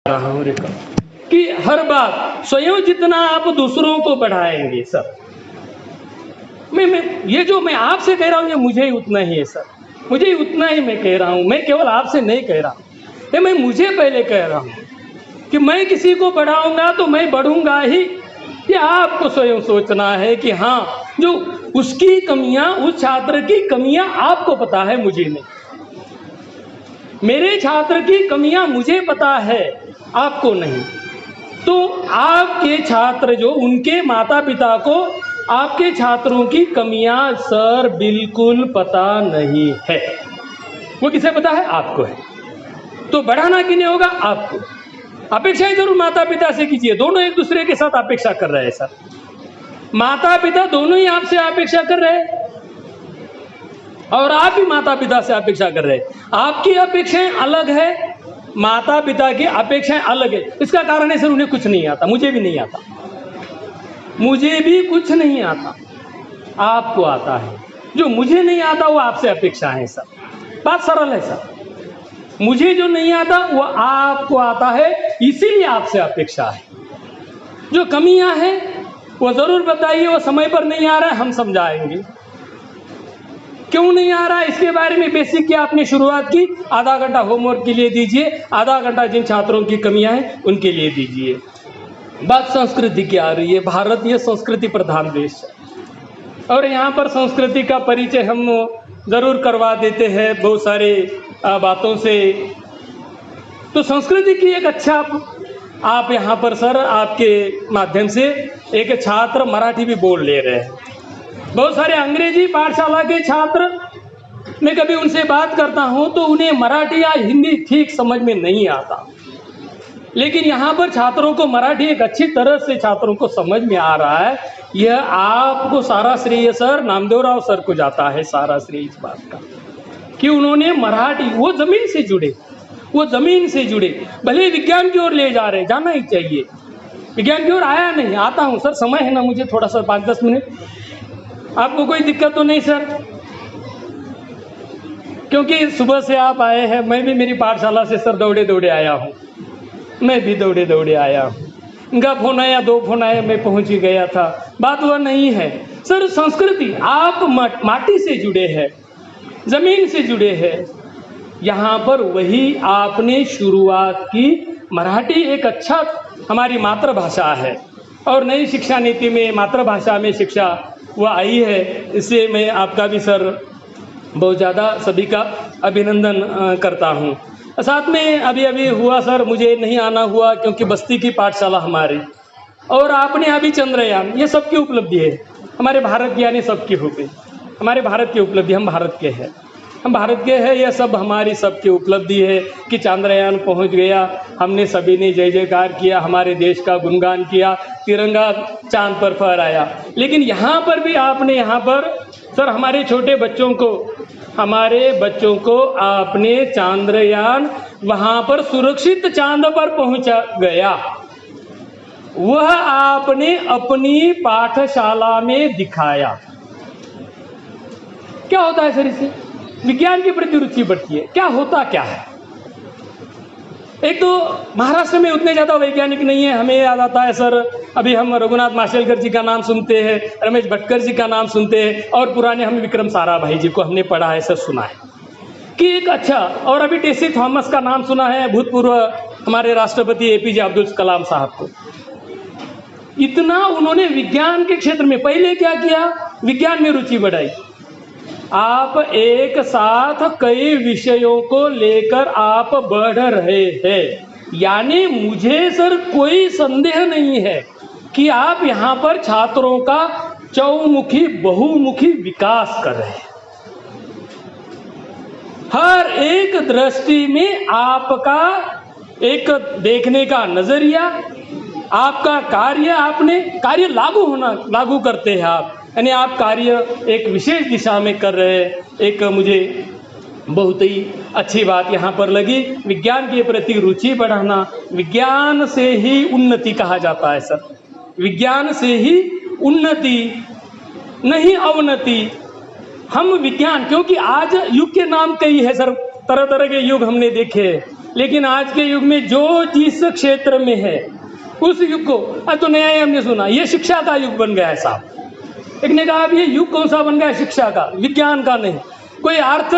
रहा हूँ कि हर बात स्वयं जितना आप दूसरों को बढ़ाएंगे सर, मैं ये जो मैं आपसे कह रहा हूँ ये मुझे ही उतना ही है सर, मुझे ही उतना ही मैं कह रहा हूँ। मैं केवल आपसे नहीं कह रहा हूँ, ये मैं मुझे पहले कह रहा हूँ कि मैं किसी को बढ़ाऊंगा तो मैं बढ़ूंगा ही। ये आपको स्वयं सोचना है कि हाँ, जो उसकी कमियां, उस छात्र की कमियां आपको पता है, मुझे नहीं। मेरे छात्र की कमियां मुझे पता है, आपको नहीं। तो आपके छात्र जो, उनके माता पिता को आपके छात्रों की कमियां सर बिल्कुल पता नहीं है। वो किसे पता है? आपको है। तो बढ़ाना किन्हें होगा? आपको। अपेक्षाएं जरूर माता पिता से कीजिए, दोनों एक दूसरे के साथ अपेक्षा कर रहे हैं सर, माता पिता दोनों ही आपसे अपेक्षा कर रहे हैं और आप भी माता पिता से अपेक्षा कर रहे हैं। आपकी अपेक्षाएं अलग है, माता पिता की अपेक्षाएं अलग है। इसका कारण है सर उन्हें कुछ नहीं आता, मुझे भी नहीं आता, मुझे भी कुछ नहीं आता, आपको आता है। जो मुझे नहीं आता वो आपसे अपेक्षा है सर, बात सरल है सर। मुझे जो नहीं आता वो आपको आता है, इसीलिए आपसे अपेक्षा है। जो कमियां हैं वो जरूर बताइए, वो समय पर नहीं आ रहा है हम समझाएंगे क्यों नहीं आ रहा है। इसके बारे में बेसिक की आपने शुरुआत की, आधा घंटा होमवर्क के लिए दीजिए, आधा घंटा जिन छात्रों की कमियां हैं उनके लिए दीजिए। बात संस्कृति की आ रही है, भारत ये संस्कृति प्रधान देश है और यहाँ पर संस्कृति का परिचय हम जरूर करवा देते हैं बहुत सारे बातों से। तो संस्कृति की एक अच्छा, आप यहाँ पर सर आपके माध्यम से एक छात्र मराठी भी बोल ले रहे हैं। बहुत सारे अंग्रेजी पाठशाला के छात्र, मैं कभी उनसे बात करता हूँ तो उन्हें मराठी या हिंदी ठीक समझ में नहीं आता, लेकिन यहाँ पर छात्रों को मराठी एक अच्छी तरह से छात्रों को समझ में आ रहा है। यह आपको सारा श्रेय सर नामदेवराव सर को जाता है, सारा श्रेय इस बात का कि उन्होंने मराठी, वो जमीन से जुड़े, वो जमीन से जुड़े, भले विज्ञान की ओर ले जा रहे, जाना ही चाहिए, विज्ञान की ओर आया नहीं, आता हूँ सर, समय है ना मुझे थोड़ा सा 5-10 मिनट, आपको कोई दिक्कत तो नहीं सर? क्योंकि सुबह से आप आए हैं, मैं भी मेरी पाठशाला से सर दौड़े दौड़े आया हूँ, मैं भी दौड़े दौड़े आया हूँ। उनका फोन आया, 2 फोन आए, मैं पहुँच ही गया था। बात वह नहीं है सर, संस्कृति, आप माटी से जुड़े हैं, जमीन से जुड़े हैं। यहाँ पर वही आपने शुरुआत की, मराठी एक अच्छा हमारी मातृभाषा है और नई शिक्षा नीति में मातृभाषा में शिक्षा वह आई है। इससे मैं आपका भी सर बहुत ज़्यादा सभी का अभिनंदन करता हूँ। साथ में अभी अभी हुआ सर, मुझे नहीं आना हुआ क्योंकि बस्ती की पाठशाला हमारी, और आपने अभी चंद्रयान, ये सबकी उपलब्धि है, हमारे भारत की यानी सबकी हो गई, हमारे भारत की उपलब्धि, हम भारत के हैं, हम भारत के हैं, यह सब हमारी सबकी उपलब्धि है कि चंद्रयान पहुंच गया। हमने सभी ने जय जयकार किया, हमारे देश का गुणगान किया, तिरंगा चांद पर फहराया। लेकिन यहाँ पर भी आपने, यहाँ पर सर हमारे छोटे बच्चों को, हमारे बच्चों को आपने चंद्रयान वहाँ पर सुरक्षित चांद पर पहुँचा गया, वह आपने अपनी पाठशाला में दिखाया। क्या होता है सर इससे? विज्ञान की प्रति रुचि बढ़ती है। क्या होता क्या है? एक तो महाराष्ट्र में उतने ज़्यादा वैज्ञानिक नहीं है, हमें याद आता है सर, अभी हम रघुनाथ माशेलकर जी का नाम सुनते हैं, रमेश भटकर जी का नाम सुनते हैं, और पुराने हम विक्रम साराभाई जी को हमने पढ़ा है सर, सुना है कि एक अच्छा, और अभी टेसी थॉमस का नाम सुना है, भूतपूर्व हमारे राष्ट्रपति APJ अब्दुल कलाम साहब को। इतना उन्होंने विज्ञान के क्षेत्र में पहले क्या किया? विज्ञान में रुचि बढ़ाई। आप एक साथ कई विषयों को लेकर आप बढ़ रहे हैं, यानी मुझे सर कोई संदेह नहीं है कि आप यहाँ पर छात्रों का चौमुखी बहुमुखी विकास कर रहे हैं। हर एक दृष्टि में आपका एक देखने का नजरिया, आपका कार्य, आपने कार्य लागू करते हैं आप, यानी आप कार्य एक विशेष दिशा में कर रहे हैं। एक मुझे बहुत ही अच्छी बात यहाँ पर लगी, विज्ञान के प्रति रुचि बढ़ाना। विज्ञान से ही उन्नति कहा जाता है सर, विज्ञान से ही उन्नति, नहीं अवनति। हम विज्ञान, क्योंकि आज युग के नाम कई है सर, तरह तरह के युग हमने देखे, लेकिन आज के युग में जो जिस क्षेत्र में है उस युग को, तो नया ही हमने सुना ये शिक्षा का युग बन गया है साहब। एक ने कहा अब ये युग कौन सा बन गया है? शिक्षा का, विज्ञान का नहीं। कोई अर्थ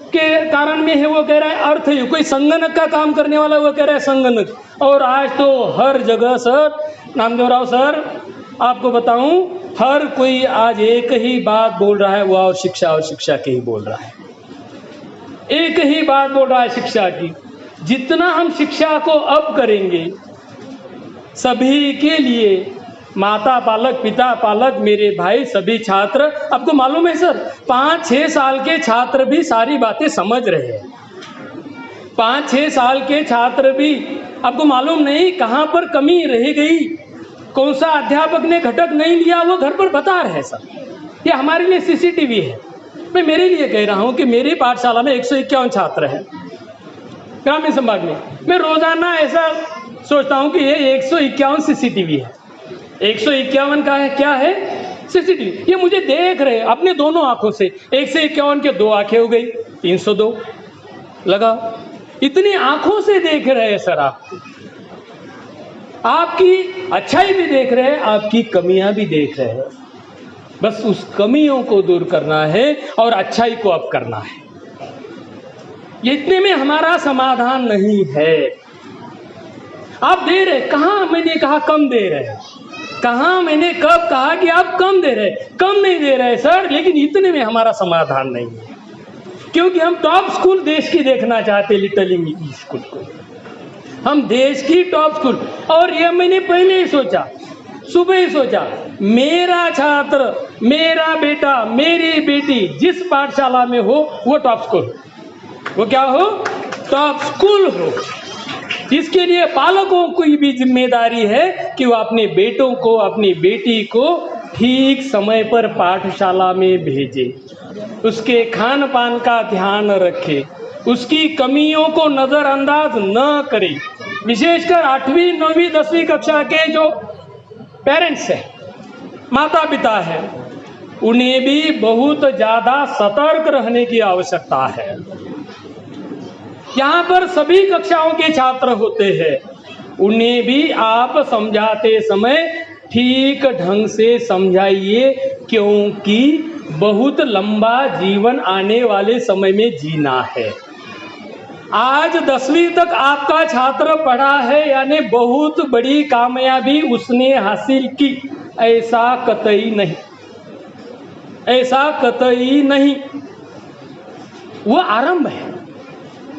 के कारण में है वो कह रहा है अर्थ युग, कोई संगणक का काम करने वाला वो कह रहा है संगणक। और आज तो हर जगह सर, नामदेव राव सर आपको बताऊं, हर कोई आज एक ही बात बोल रहा है, वो और शिक्षा की ही बोल रहा है। एक ही बात बोल रहा है शिक्षा की। जितना हम शिक्षा को अब करेंगे सभी के लिए, माता पालक, पिता पालक, मेरे भाई, सभी छात्र, आपको मालूम है सर 5-6 साल के छात्र भी सारी बातें समझ रहे हैं। 5-6 साल के छात्र भी, आपको मालूम नहीं कहाँ पर कमी रह गई, कौन सा अध्यापक ने घटक नहीं लिया, वो घर पर बता रहे हैं सर। ये हमारे लिए सीसीटीवी है। मैं मेरे लिए कह रहा हूँ कि मेरी पाठशाला में 151 छात्र हैं ग्रामीण संभाग में। मैं रोजाना ऐसा सोचता हूँ कि ये 151 सीसीटीवी है। 151 का है, क्या है? सीसीटीवी। ये मुझे देख रहे अपने दोनों आंखों से। 151 के 2 आंखें हो गई, 302 लगा। इतनी आंखों से देख रहे हैं सर आपको। आपकी अच्छाई भी देख रहे हैं, आपकी कमियां भी देख रहे हैं। बस उस कमियों को दूर करना है और अच्छाई को अब करना है। ये इतने में हमारा समाधान नहीं है। आप दे रहे, कहाँ मैंने कहा कम दे रहे, कहाँ मैंने कब कहा कि आप कम दे रहे? कम नहीं दे रहे सर, लेकिन इतने में हमारा समाधान नहीं है। क्योंकि हम टॉप स्कूल देश की देखना चाहते, लिटिल इंग्लिश स्कूल को, हम देश की टॉप स्कूल। और ये मैंने पहले ही सोचा, सुबह ही सोचा, मेरा छात्र, मेरा बेटा, मेरी बेटी जिस पाठशाला में हो वो टॉप स्कूल, वो क्या हो? टॉप स्कूल हो। इसके लिए पालकों की भी जिम्मेदारी है कि वो अपने बेटों को, अपनी बेटी को ठीक समय पर पाठशाला में भेजे, उसके खान पान का ध्यान रखे, उसकी कमियों को नज़रअंदाज न करे। विशेषकर 8वीं 9वीं 10वीं कक्षा के जो पेरेंट्स हैं, माता पिता हैं, उन्हें भी बहुत ज़्यादा सतर्क रहने की आवश्यकता है। यहाँ पर सभी कक्षाओं के छात्र होते हैं, उन्हें भी आप समझाते समय ठीक ढंग से समझाइए, क्योंकि बहुत लंबा जीवन आने वाले समय में जीना है। आज 10वीं तक आपका छात्र पढ़ा है, यानी बहुत बड़ी कामयाबी उसने हासिल की, ऐसा कतई नहीं, ऐसा कतई नहीं। वो आरंभ है।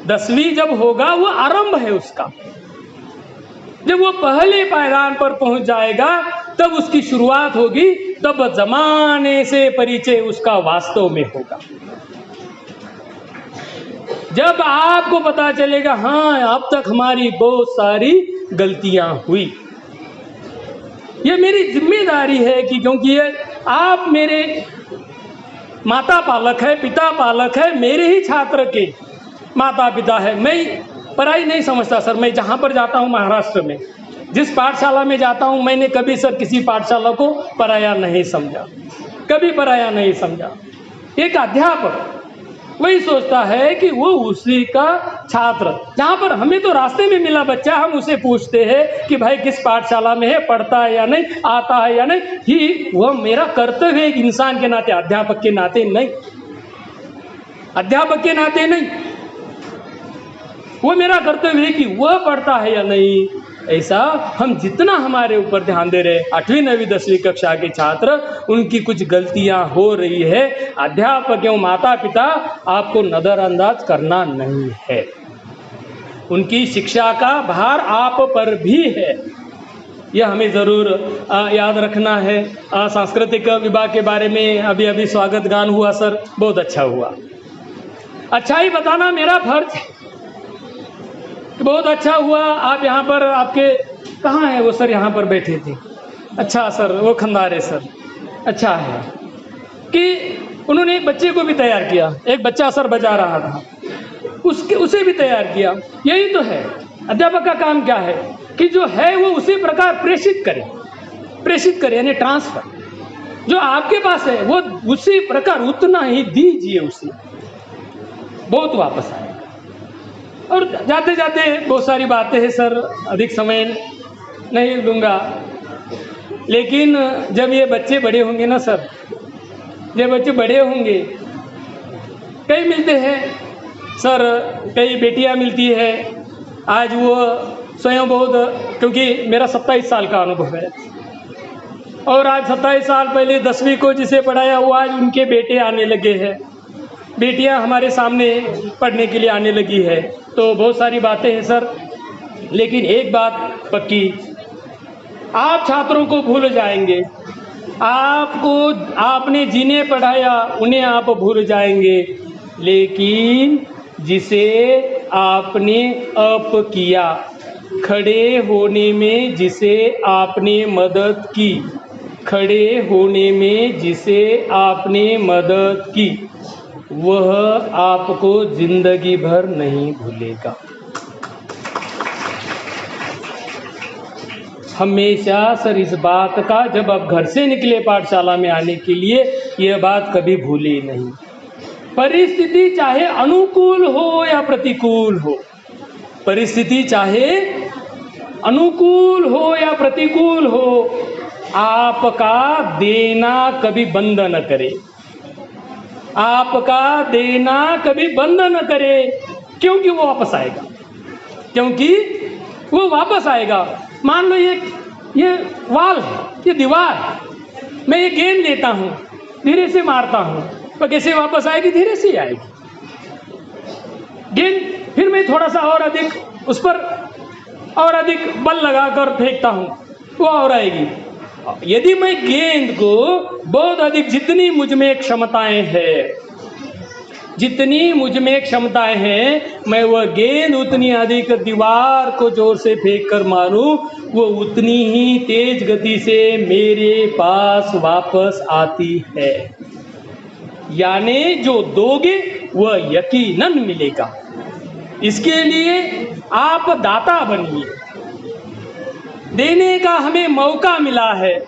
10वीं जब होगा वो आरंभ है उसका। जब वो पहले पायदान पर पहुंच जाएगा तब उसकी शुरुआत होगी, तब जमाने से परिचय उसका वास्तव में होगा। जब आपको पता चलेगा हाँ अब तक हमारी बहुत सारी गलतियां हुई। ये मेरी जिम्मेदारी है कि क्योंकि ये आप मेरे माता पालक है, पिता पालक है, मेरे ही छात्र के माता पिता है। मैं पढ़ाई नहीं समझता सर। मैं जहाँ पर जाता हूँ महाराष्ट्र में, जिस पाठशाला में जाता हूँ, मैंने कभी सर किसी पाठशाला को पराया नहीं समझा, कभी पराया नहीं समझा। एक अध्यापक वही सोचता है कि वो उसी का छात्र, जहाँ पर हमें तो रास्ते में मिला बच्चा, हम उसे पूछते हैं कि भाई किस पाठशाला में है, पढ़ता है या नहीं, आता है या नहीं, ही वह मेरा कर्तव्य है एक इंसान के नाते, अध्यापक के नाते नहीं, अध्यापक के नाते नहीं, वो मेरा कर्तव्य है कि वह पढ़ता है या नहीं। ऐसा हम जितना हमारे ऊपर ध्यान दे रहे, 8वीं 9वीं 10वीं कक्षा के छात्र, उनकी कुछ गलतियां हो रही है, अध्यापक एवं माता पिता आपको नज़रअंदाज करना नहीं है। उनकी शिक्षा का भार आप पर भी है, यह हमें ज़रूर याद रखना है। सांस्कृतिक विभाग के बारे में अभी अभी स्वागत गान हुआ सर, बहुत अच्छा हुआ। अच्छाई बताना मेरा फर्ज है, बहुत अच्छा हुआ। आप यहाँ पर, आपके कहाँ है वो सर, यहाँ पर बैठे थे, अच्छा सर, वो खंदारे सर, अच्छा है कि उन्होंने एक बच्चे को भी तैयार किया। एक बच्चा सर बजा रहा था, उसे भी तैयार किया। यही तो है अध्यापक का काम, क्या है कि जो है वो उसी प्रकार प्रेषित करे, यानी ट्रांसफर। जो आपके पास है वो उसी प्रकार उतना ही दीजिए उसे, बहुत वापस आएगा। और जाते जाते बहुत सारी बातें हैं सर, अधिक समय नहीं लूँगा, लेकिन जब ये बच्चे बड़े होंगे ना सर, जब बच्चे बड़े होंगे, कई मिलते हैं सर, कई बेटियां मिलती है। आज वो स्वयं बहुत, क्योंकि मेरा 27 साल का अनुभव है, और आज 27 साल पहले 10वीं को जिसे पढ़ाया वो आज उनके बेटे आने लगे हैं, बेटियां हमारे सामने पढ़ने के लिए आने लगी है। तो बहुत सारी बातें हैं सर, लेकिन एक बात पक्की, आप छात्रों को भूल जाएंगे, आपको आपने जिन्हें पढ़ाया उन्हें आप भूल जाएंगे, लेकिन जिसे आपने अप किया, खड़े होने में जिसे आपने मदद की, खड़े होने में जिसे आपने मदद की, वह आपको जिंदगी भर नहीं भूलेगा। हमेशा सर इस बात का, जब आप घर से निकले पाठशाला में आने के लिए, यह बात कभी भूले नहीं। परिस्थिति चाहे अनुकूल हो या प्रतिकूल हो, परिस्थिति चाहे अनुकूल हो या प्रतिकूल हो, आपका देना कभी बंद न करे, आपका देना कभी बंद न करे, क्योंकि वो वापस आएगा, क्योंकि वो वापस आएगा। मान लो ये वाल है, ये दीवार है, मैं ये गेंद लेता हूँ, धीरे से मारता हूँ, तो कैसे वापस आएगी? धीरे से आएगी गेंद। फिर मैं थोड़ा सा और अधिक उस पर और अधिक बल लगाकर फेंकता हूँ, वो और आएगी। यदि मैं गेंद को बहुत अधिक, जितनी मुझ में क्षमताएं हैं, जितनी मुझ में क्षमताएं हैं, मैं वह गेंद उतनी अधिक दीवार को जोर से फेंक कर मारूं, वो उतनी ही तेज गति से मेरे पास वापस आती है। यानी जो दोगे वह यकीनन मिलेगा। इसके लिए आप दाता बनिए, देने का हमें मौका मिला है।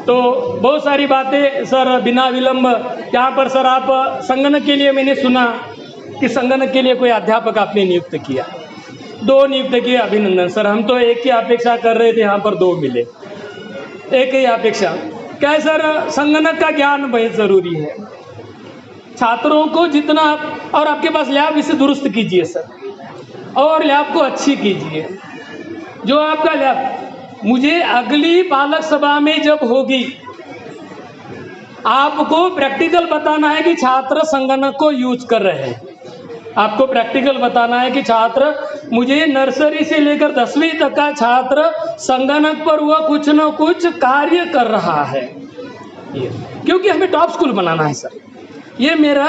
तो बहुत सारी बातें सर, बिना विलंब यहाँ पर सर, आप संगणक के लिए मैंने सुना कि संगणक के लिए कोई अध्यापक आपने नियुक्त किया, 2 नियुक्त किए, अभिनंदन सर। हम तो एक की अपेक्षा कर रहे थे, यहाँ पर 2 मिले, एक ही अपेक्षा। क्या है सर, संगणक का ज्ञान बहुत ज़रूरी है छात्रों को, जितना और आपके पास लैब, इसे दुरुस्त कीजिए सर, और लैब को अच्छी कीजिए। जो आपका लैब, मुझे अगली पालक सभा में जब होगी, आपको प्रैक्टिकल बताना है कि छात्र संगणक को यूज कर रहे हैं। आपको प्रैक्टिकल बताना है कि छात्र, मुझे नर्सरी से लेकर 10वीं तक का छात्र संगणक पर वह कुछ न कुछ कार्य कर रहा है, क्योंकि हमें टॉप स्कूल बनाना है सर। ये मेरा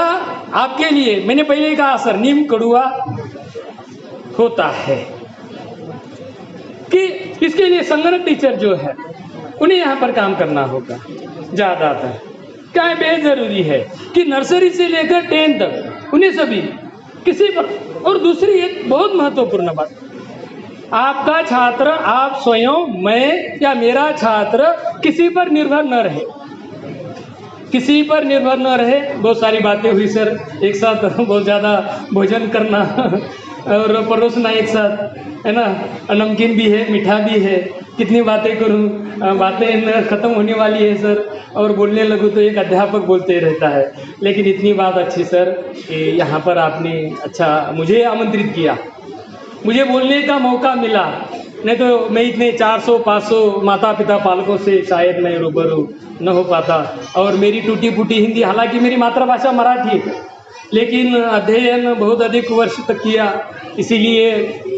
आपके लिए, मैंने पहले ही कहा सर, नीम कड़ुआ होता है कि इसके लिए संगणक टीचर जो है उन्हें यहाँ पर काम करना होगा ज़्यादातर। क्या है, बेहद ज़रूरी है कि नर्सरी से लेकर 10 तक उन्हें सभी किसी पर। और दूसरी एक बहुत महत्वपूर्ण बात, आपका छात्र, आप स्वयं, मैं या मेरा छात्र किसी पर निर्भर न रहे, किसी पर निर्भर न रहे। बहुत सारी बातें हुई सर, एक साथ बहुत ज़्यादा भोजन करना और परोसना एक साथ, है ना, नमकीन भी है, मीठा भी है, कितनी बातें करूं, बातें ख़त्म होने वाली है सर, और बोलने लगूं तो एक अध्यापक बोलते रहता है। लेकिन इतनी बात अच्छी सर कि यहाँ पर आपने अच्छा मुझे आमंत्रित किया, मुझे बोलने का मौका मिला, नहीं तो मैं इतने 400-500 माता पिता पालकों से शायद मैं रूबरू न हो पाता। और मेरी टूटी फूटी हिंदी, हालांकि मेरी मातृभाषा मराठी है, लेकिन अध्ययन बहुत अधिक वर्ष तक किया, इसीलिए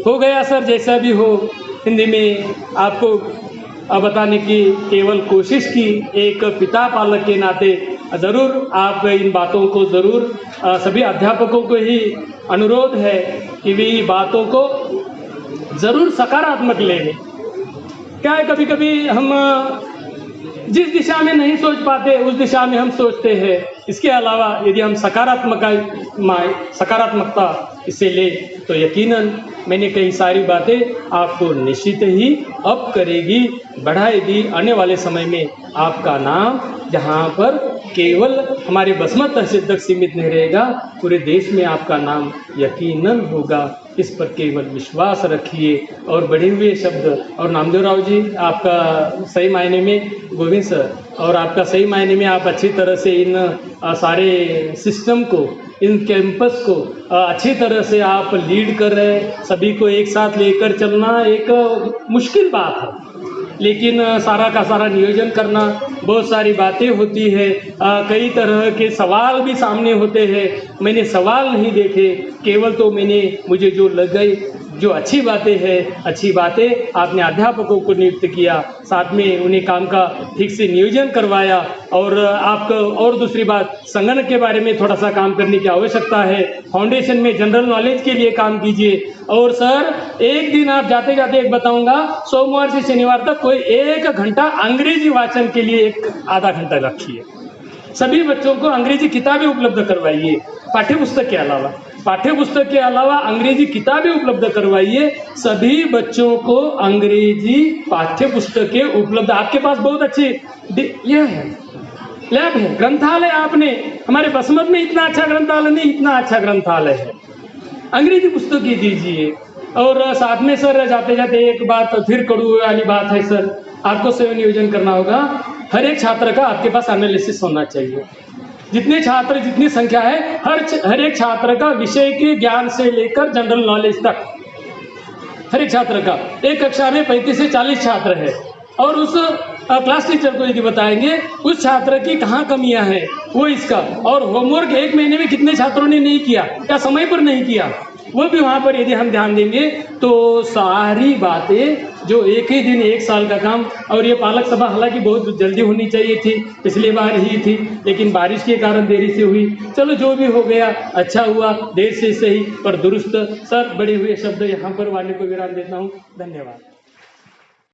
हो गया सर जैसा भी हो। हिंदी में आपको बताने की केवल कोशिश की, एक पिता पालक के नाते ज़रूर आप इन बातों को ज़रूर, सभी अध्यापकों को ही अनुरोध है कि वे बातों को ज़रूर सकारात्मक लेंगे। क्या है, कभी कभी हम जिस दिशा में नहीं सोच पाते उस दिशा में हम सोचते हैं। इसके अलावा यदि हम सकारात्मकता इसे ले तो यकीनन मैंने कई सारी बातें आपको निश्चित ही अप करेगी, बढ़ाएगी। आने वाले समय में आपका नाम जहाँ पर केवल हमारे बसमत तहसील तक सीमित नहीं रहेगा, पूरे देश में आपका नाम यकीनन होगा। इस पर केवल विश्वास रखिए। और बढ़े हुए शब्द, और नामदेव राव जी आपका सही मायने में, गोविंद सर, और आपका सही मायने में आप अच्छी तरह से इन सारे सिस्टम को, इन कैंपस को अच्छी तरह से आप लीड कर रहे हैं। सभी को एक साथ लेकर चलना एक मुश्किल बात है, लेकिन सारा का सारा नियोजन करना, बहुत सारी बातें होती है, कई तरह के सवाल भी सामने होते हैं। मैंने सवाल नहीं देखे, केवल तो मैंने मुझे जो लग गई, जो अच्छी बातें हैं, अच्छी बातें आपने अध्यापकों को नियुक्त किया, साथ में उन्हें काम का ठीक से नियोजन करवाया। और आपको और दूसरी बात, संगणक के बारे में थोड़ा सा काम करने की आवश्यकता है। फाउंडेशन में जनरल नॉलेज के लिए काम कीजिए। और सर, एक दिन आप जाते जाते एक बताऊंगा, सोमवार से शनिवार तक कोई 1 घंटा अंग्रेजी वाचन के लिए एक आधा घंटा रखिए। सभी बच्चों को अंग्रेजी किताबें उपलब्ध करवाइए, पाठ्यपुस्तक के अलावा अंग्रेजी किताबें उपलब्ध करवाइए। सभी बच्चों को अंग्रेजी पाठ्यपुस्तकें उपलब्ध, आपके पास बहुत अच्छी यह है, लैब है, ग्रंथालय। आपने हमारे बसमत में इतना अच्छा ग्रंथालय नहीं, इतना अच्छा ग्रंथालय है, अंग्रेजी पुस्तकें दीजिए। और साथ में सर, जाते जाते एक बात फिर कड़ू वाली बात है सर, आपको स्वयं नियोजन करना होगा। हर एक छात्र का आपके पास एनालिसिस होना चाहिए। जितने छात्र, जितनी संख्या है, हर एक छात्र का विषय के ज्ञान से लेकर जनरल नॉलेज तक, हर एक छात्र का, एक कक्षा में 35 से 40 छात्र है, और उस क्लास टीचर को यदि बताएंगे उस छात्र की कहाँ कमियां हैं, वो इसका, और होमवर्क 1 महीने में कितने छात्रों ने नहीं किया या समय पर नहीं किया, वो भी वहाँ पर यदि हम ध्यान देंगे तो सारी बातें जो एक ही दिन 1 साल का काम। और ये पालक सभा हालांकि बहुत जल्दी होनी चाहिए थी, पिछली बार ही थी, लेकिन बारिश के कारण देरी से हुई। चलो जो भी हो गया, अच्छा हुआ, देर से सही पर दुरुस्त। सर, बड़े हुए शब्द यहाँ पर वाणी को विराम देता हूँ। धन्यवाद।